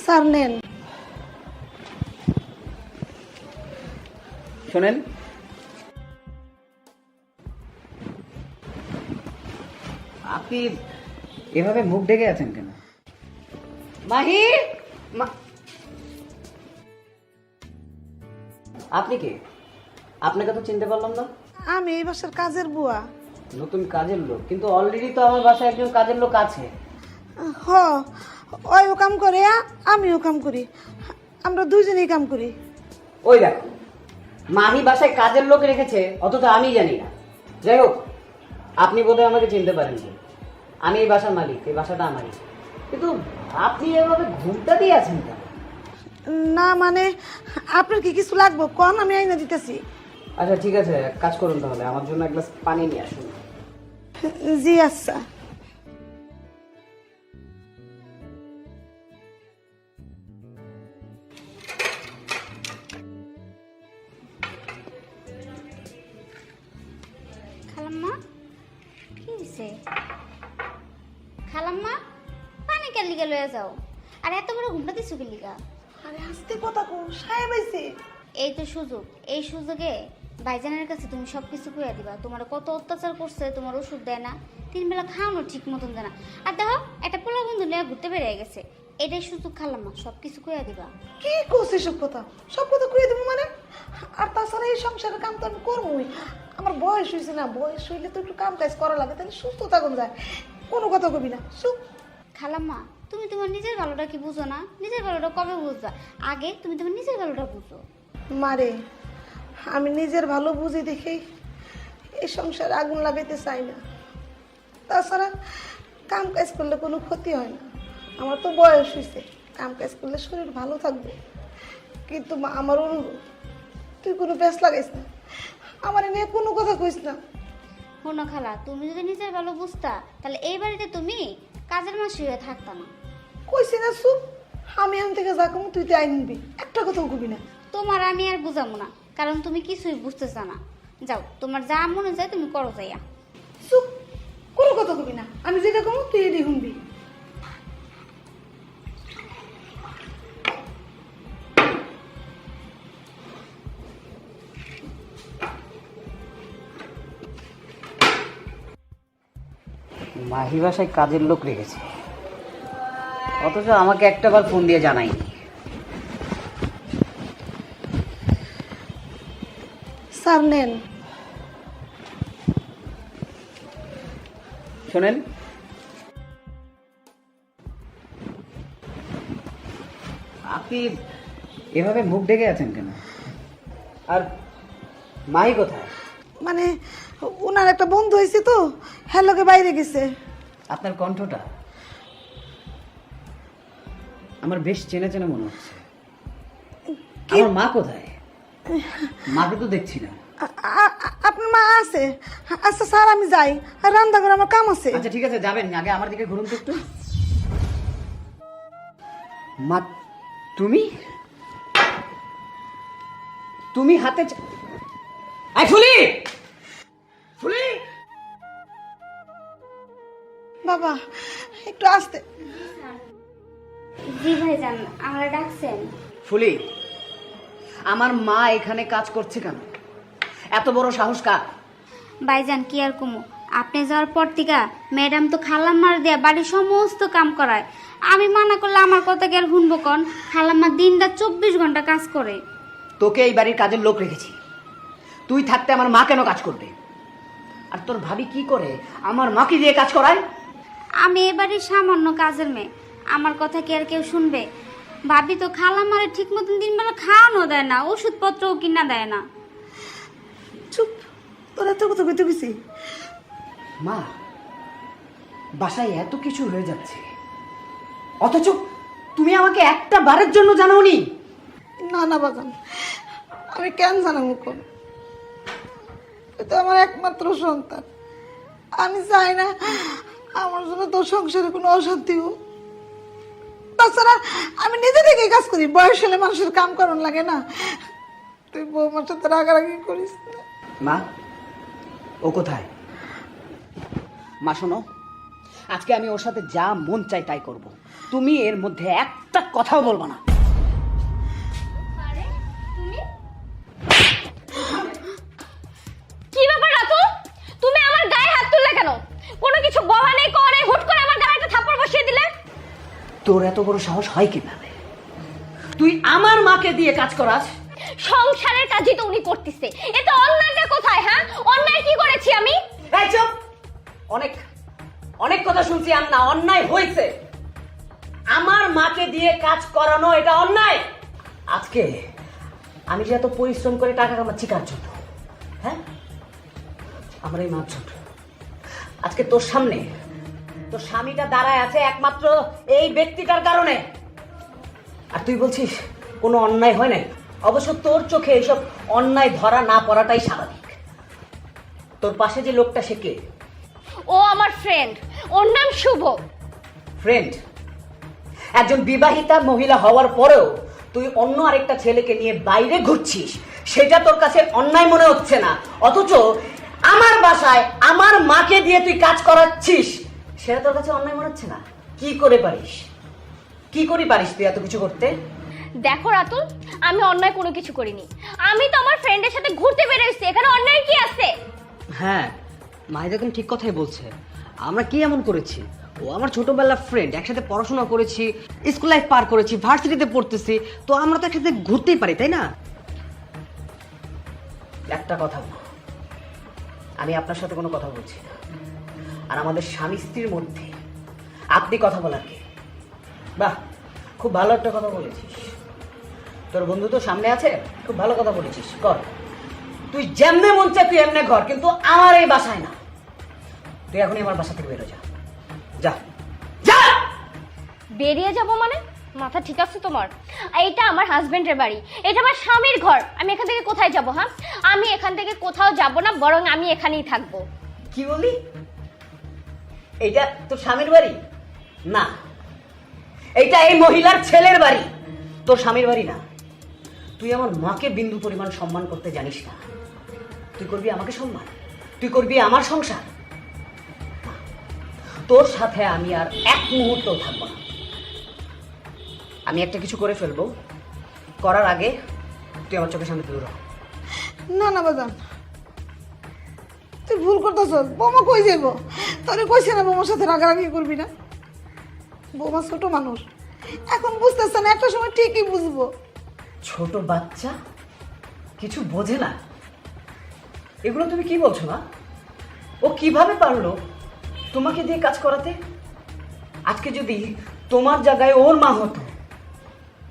Sir নেন। শোনেন, আপনি এভাবে মুখ ঢেকে আছেন কেন? মাহি, আপনি কে? আপনাকে তো চিনতে পারলাম না। আমি এই বাসার কাজের বুয়া। নতুন কাজের লোক? কিন্তু অলরেডি তো আমার বাসায় একজন কাজের লোক আছে। হ, ওইও কাম করে আমিও কাম করি, আমরা দুইজনেই কাম করি। ওই দেখো, মাহি বাসায় কাজের লোক রেখেছে, অথচ আমি জানি না। যাই হোক, আপনি বোধহয় আমাকে চিনতে পারেননি। আমি এই বাসার মালিক, এই বাসাটা আমারই। কিন্তু আপনি এভাবে ঘুমটা দিয়ে আছেন কেন? না মানে আপনার কি কিছু লাগবে কোন, আমি আইনা দিতেছি। আচ্ছা ঠিক আছে, এক কাজ করুন তাহলে, আমার জন্য এক গ্লাস পানি নিয়ে আসুন। জি আচ্ছা। খালাম্মা, কি হইছে? খালাম্মা, পানি কেন লিগা লয়ে যাও? আর এত বড় ঘুমটা দিছো কি লিগা? আরে আস্তে কথা কো, সাহেব আইছে। এই তো সুযোগ, এই সুযোগে ভাইজানের কাছে তুমি সবকিছু কইয়া দিবা। তোমার কত অত্যাচার করছে, তোমার ওষুধ দেয় না, 3 বেলা খাওয়ানো ঠিক মতন দেয় না। আর দেখো, একটা পোলা বন্ধু নিয়ে ঘুরতে বেরিয়ে গেছে। এটাই সুযোগ খালাম্মা, সবকিছু কইয়া দিবা। কি করছিস সব কথা? সব কথা কইয়া দেবো মানে? আর তাছাড়া এই সংসারের কাম তো আমি করবোই। আমার বয়স হয়েছে না, বয়স হইলে তো একটু কাম কাজ করা লাগে, তাহলে সুস্থ থাকুন যায়। কোনো কথা কবি না, চুপ। খালাম্মা, তুমি তোমার নিজের ভালোটা কি বুঝো না? নিজের ভালোটা কবে বুঝবা? আগে তুমি তোমার নিজের ভালোটা বুঝো। মারে, আমি নিজের ভালো বুঝি দেখেই এই সংসারে আগুন লাগাইতে চাই না। তাছাড়া কাম কাজ করলে কোনো ক্ষতি হয় না। আমার তো বয়স হয়েছে, কাম কাজ করলে শরীর ভালো থাকবে। কিন্তু মা, আমার অনুরোধ, তুই কোনো ব্যস্ত লাগাইস না, আমার নিয়ে কোনো কথা কইস না। শোনো খালা, তুমি যদি নিজের ভালো বুঝতা, তাহলে এই বাড়িতে তুমি কাজের মাসি হয়ে থাকতা না। কইছি না চুপ। আমি এখান থেকে যা কমু তুই তো আইন নিবি, একটা কথাও কবি না। তোমার আমি আর বুঝাবো না, কারণ তুমি কিছুই বুঝতেছ না। যাও, তোমার যা মনে যায় তুমি করো যাইয়া। চুপ, কোনো কথা কবি না। আমি যেটা কমু তুই এটি শুনবি। মাহি বাসায় কাজের লোক রেখেছে, অথচ আমাকে একটাবার ফোন দিয়ে জানায়নি। স্যার নেন। শোনেন, আপনি এভাবে মুখ ঢেকে আছেন কেন? আর মাহি কোথায়? মানে ওনার একটা বন্ধু হয়েছে তো, হ্যাঁ লোকে বাইরে গেছে। আপনার কণ্ঠটা আমার বেশ চেনা চেনা মনে হচ্ছে। আমার মা কোথায়? মাকে তো দেখছি না। আপনার মা আছে? আচ্ছা স্যার, আমি যাই, রান্না করে আমার কাম আছে। আচ্ছা ঠিক আছে, যাবেন, আগে আমার দিকে ঘুরুন তো একটু। মা, তুমি তুমি হাতে আই ফুলি, ফুলি বাবা একটু আসতে। জি ভাইজান, আমরা ডাকছেন? ফুলি, আমার মা এখানে কাজ করছে কেন? এত বড় সাহস কার? ভাইজান কি আর কমু, আপনি যাওয়ার পর থেকে ম্যাডাম তো খালাম্মার দিয়া বাড়ির সমস্ত কাম করায়। আমি মানা করলে আমার কথা কি আর শুনবো কন? খালাম্মা দিনটা 24 ঘন্টা কাজ করে। তোকে এই বাড়ির কাজের লোক রেখেছি, তুই থাকতে আমার মা কেন কাজ করবে? আর তোর ভাবি কি করে আমার মাকে দিয়ে কাজ করায়? আমি এ বাড়ির সামান্য কাজের মেয়ে, আমার কথা কি আর কেউ শুনবে? ভাবি তো খালাম্মারে ঠিক মতন 3 বেলা খাওয়ানো দেয় না, ওষুধপত্রও কিনা দেয় না। চুপ, তোর এত কথা কইতে গেছি। মা, বাসায় এত কিছু হয়ে যাচ্ছে, অথচ তুমি আমাকে একটা বারের জন্য জানাওনি। না না বাজান, আমি কেন জানাবো কোন? এটা আমার একমাত্র সন্তান। আমি চাই না আমার জন্য তোর সংসারে কোনো অশান্তি হোক। তাছাড়া আমি নিজে থেকেই কাজ করি, বয়স হলে মানুষের কাম করার লাগে না। তুই বৌমার সাথে রাগারাগি করিস না। মা, ও কোথায়? মা শোনো, আজকে আমি ওর সাথে যা মন চাই তাই করব। তুমি এর মধ্যে একটা কথাও বলবো না। আরে তুমি কি ব্যাপার রাতুল, তুমি আমার গায়ে হাত তুললে কেন? কোনো কিছু বলা নেই করে হুট করে আমার গায়ে একটা থাপ্পড় বসিয়ে দিলে। তোর এত বড় সাহস হয় কিভাবে? তুই আমার মাকে দিয়ে কাজ করাস? সংসারের কাজই তো উনি করতেছে, এতে অন্যায়টা কোথায়? হ্যাঁ, অন্যায় কি করেছি আমি? এই চুপ! অনেক অনেক কথা শুনছি। আর না, অন্যায় হয়েছে। আমার মাকে দিয়ে কাজ করানো এটা অন্যায়। আজকে আমি যে এত পরিশ্রম করে টাকা কামাচ্ছি কার জন্য? হ্যাঁ, আমার এই মার জন্য। আজকে তোর সামনে তোর স্বামীটা দাঁড়ায় আছে একমাত্র এই ব্যক্তিটার কারণে। আর তুই বলছিস কোনো অন্যায় হয় নাই। অবশ্য তোর চোখে এইসব অন্যায় ধরা না পড়াটাই স্বাভাবিক। তোর পাশে যে লোকটা সে কে? ও আমার ফ্রেন্ড, ওর নাম শুভ। ফ্রেন্ড? একজন বিবাহিতা মহিলা হওয়ার পরেও তুই অন্য আরেকটা ছেলেকে নিয়ে বাইরে ঘুরছিস, সেটা তোর কাছে অন্যায় মনে হচ্ছে না। অথচ আমার বাসায় আমার মাকে দিয়ে তুই কাজ করাচ্ছিস, সেটা তোর কাছে অন্যায় মনে হচ্ছে না? কি করে পারিস? কি করে পারিস তুই এত কিছু করতে? দেখো রাতুল, আমি অন্যায় কোনো কিছু করিনি। আমি তো আমার ফ্রেন্ডের সাথে ঘুরতে বেরোইছি, এখানে অন্যায় কি আছে? হ্যাঁ, মাহিদা একদম ঠিক কথাই বলছে। আমরা কি এমন করেছি? ও আমার ছোটবেলার ফ্রেন্ড, একসাথে পড়াশোনা করেছি, স্কুল লাইফ পার করেছি, ভার্সিটিতে পড়তেছি, তো আমরা তো একসাথে ঘুরতেই পারি, তাই না? একটা কথা বল, আমি আপনার সাথে কোনো কথা বলছি না। আর আমাদের স্বামী স্ত্রীর মধ্যে আপনি কথা বলার কে? বাহ, খুব ভালো একটা কথা বলেছিস। তোর বন্ধু তো সামনে আছে, খুব ভালো কথা বলেছিস। কর, তুই যেমনে মন চায় তুই এমনে ঘর, কিন্তু আমার এই বাসায় না। তুই এখনই আমার বাসা থেকে বেরো, যা যা যা। বেরিয়ে যাব মানে? মাথা ঠিক আছে তোমার? এইটা আমার হাজবেন্ডের বাড়ি, এটা আমার স্বামীর ঘর। আমি এখান থেকে কোথায় যাব? হ্যাঁ, আমি এখান থেকে কোথাও যাব না, বরং আমি এখানেই থাকবো। কি বলি? এইটা তোর স্বামীর বাড়ি না, এইটা এই মহিলার ছেলের বাড়ি, তোর স্বামীর বাড়ি না। তুই আমার মাকে বিন্দু পরিমাণ সম্মান করতে জানিস না। তুই করবি আমাকে সম্মান, তুই করবি আমার সংসার। তোর সাথে আমি আর এক মুহূর্তও থাকবো না। আমি একটা কিছু করে ফেলবো, করার আগে তুই আমার চোখের সামনে দূর হ। না না বাজান, তুই ভুল করতেছ। বৌমা কই যাবো? তোরে কইছে না বৌমার সাথে রাগারাগি করবি না? বৌমা ছোট মানুষ, এখন বুঝতেছে না, একটা সময় ঠিকই বুঝবো। ছোট বাচ্চা কিছু বোঝে না, এগুলো তুমি কি বলছো না? ও কিভাবে পারলো তোমাকে দিয়ে কাজ করাতে? আজকে যদি তোমার জায়গায় ওর মা হতো,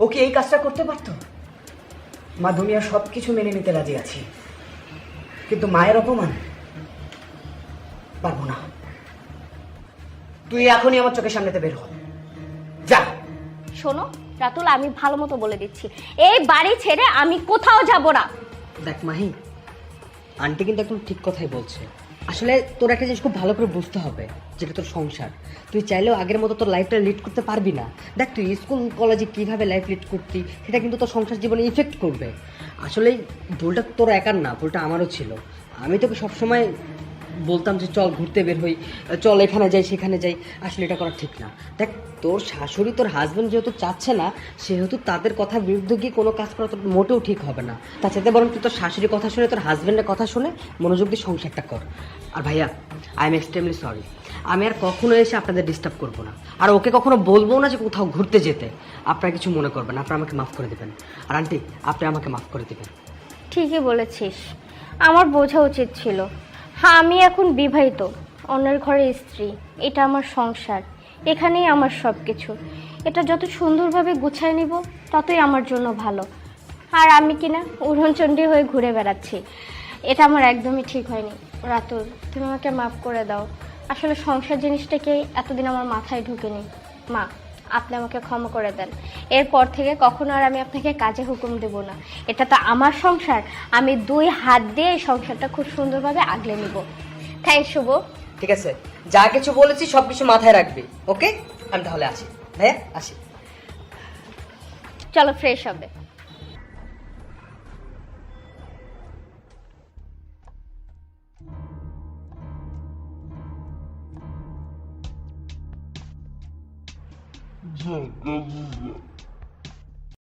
ও কি এই কাজটা করতে পারতো? মা দুনিয়া সব কিছু মেনে নিতে রাজি আছি, কিন্তু মায়ের অপমান পারবো না। তুই এখনই আমার চোখের সামনেতে বের হ, যা। শোনো রাতুল, আমি ভালো মতো বলে দিচ্ছি, এই বাড়ি ছেড়ে আমি কোথাও যাব না। দেখ মাহি, আন্টি কিন্তু একদম ঠিক কথাই বলছে। আসলে তোর একটা জিনিস খুব ভালো করে বুঝতে হবে, যেটা তোর সংসার। তুই চাইলেও আগের মতো তোর লাইফটা লিড করতে পারবি না। দেখ, তুই স্কুল কলেজে কিভাবে লাইফ লিড করতি, সেটা কিন্তু তোর সংসার জীবনে ইফেক্ট করবে। আসলে ভুলটা তোর একার না, ভুলটা আমারও ছিল। আমি তোকে সবসময় বলতাম যে চল ঘুরতে বের হই, চল এখানে যাই সেখানে যাই। আসলে এটা করা ঠিক না। দেখ, তোর শাশুড়ি, তোর হাজব্যান্ড যেহেতু চাচ্ছে না, সেহেতু তাদের কথার বিরুদ্ধে গিয়ে কোনো কাজ করা তোর মোটেও ঠিক হবে না। তাছাড়া বরং তুই তোর শাশুড়ির কথা শুনে, তোর হাজব্যান্ডের কথা শুনে মনোযোগ দিয়ে সংসারটা কর। আর ভাইয়া, আই এম এক্সট্রিমলি সরি। আমি আর কখনো এসে আপনাদের ডিস্টার্ব করবো না, আর ওকে কখনো বলবো না যে কোথাও ঘুরতে যেতে। আপনারা কিছু মনে করবেন, আপনারা আমাকে মাফ করে দেবেন। আর আন্টি, আপনি আমাকে মাফ করে দেবেন। ঠিকই বলেছিস, আমার বোঝা উচিত ছিল। হ্যাঁ, আমি এখন বিবাহিত, অন্যের ঘরের স্ত্রী। এটা আমার সংসার, এখানেই আমার সব কিছু। এটা যত সুন্দরভাবে গুছায় নিব, ততই আমার জন্য ভালো। আর আমি কিনা উড়নচণ্ডী হয়ে ঘুরে বেড়াচ্ছি, এটা আমার একদমই ঠিক হয়নি। রাতুল, তুমি আমাকে মাফ করে দাও। আসলে সংসার জিনিসটাকে এতদিন আমার মাথায় ঢুকেনি। মা, আপনি আমাকে ক্ষমা করে দেন। এরপর থেকে কখনো আর আমি আপনাকে কাজে হুকুম দেব না। এটা তো আমার সংসার, আমি 2 হাত দিয়ে এই সংসারটা খুব সুন্দরভাবে আগলে নিব। থ্যাংক শুভ। ঠিক আছে, যা কিছু বলেছি সব কিছু মাথায় রাখবি, ওকে? আমি তাহলে আসি ভাইয়া, আসি। চলো ফ্রেশ হবে। ঝাঁকা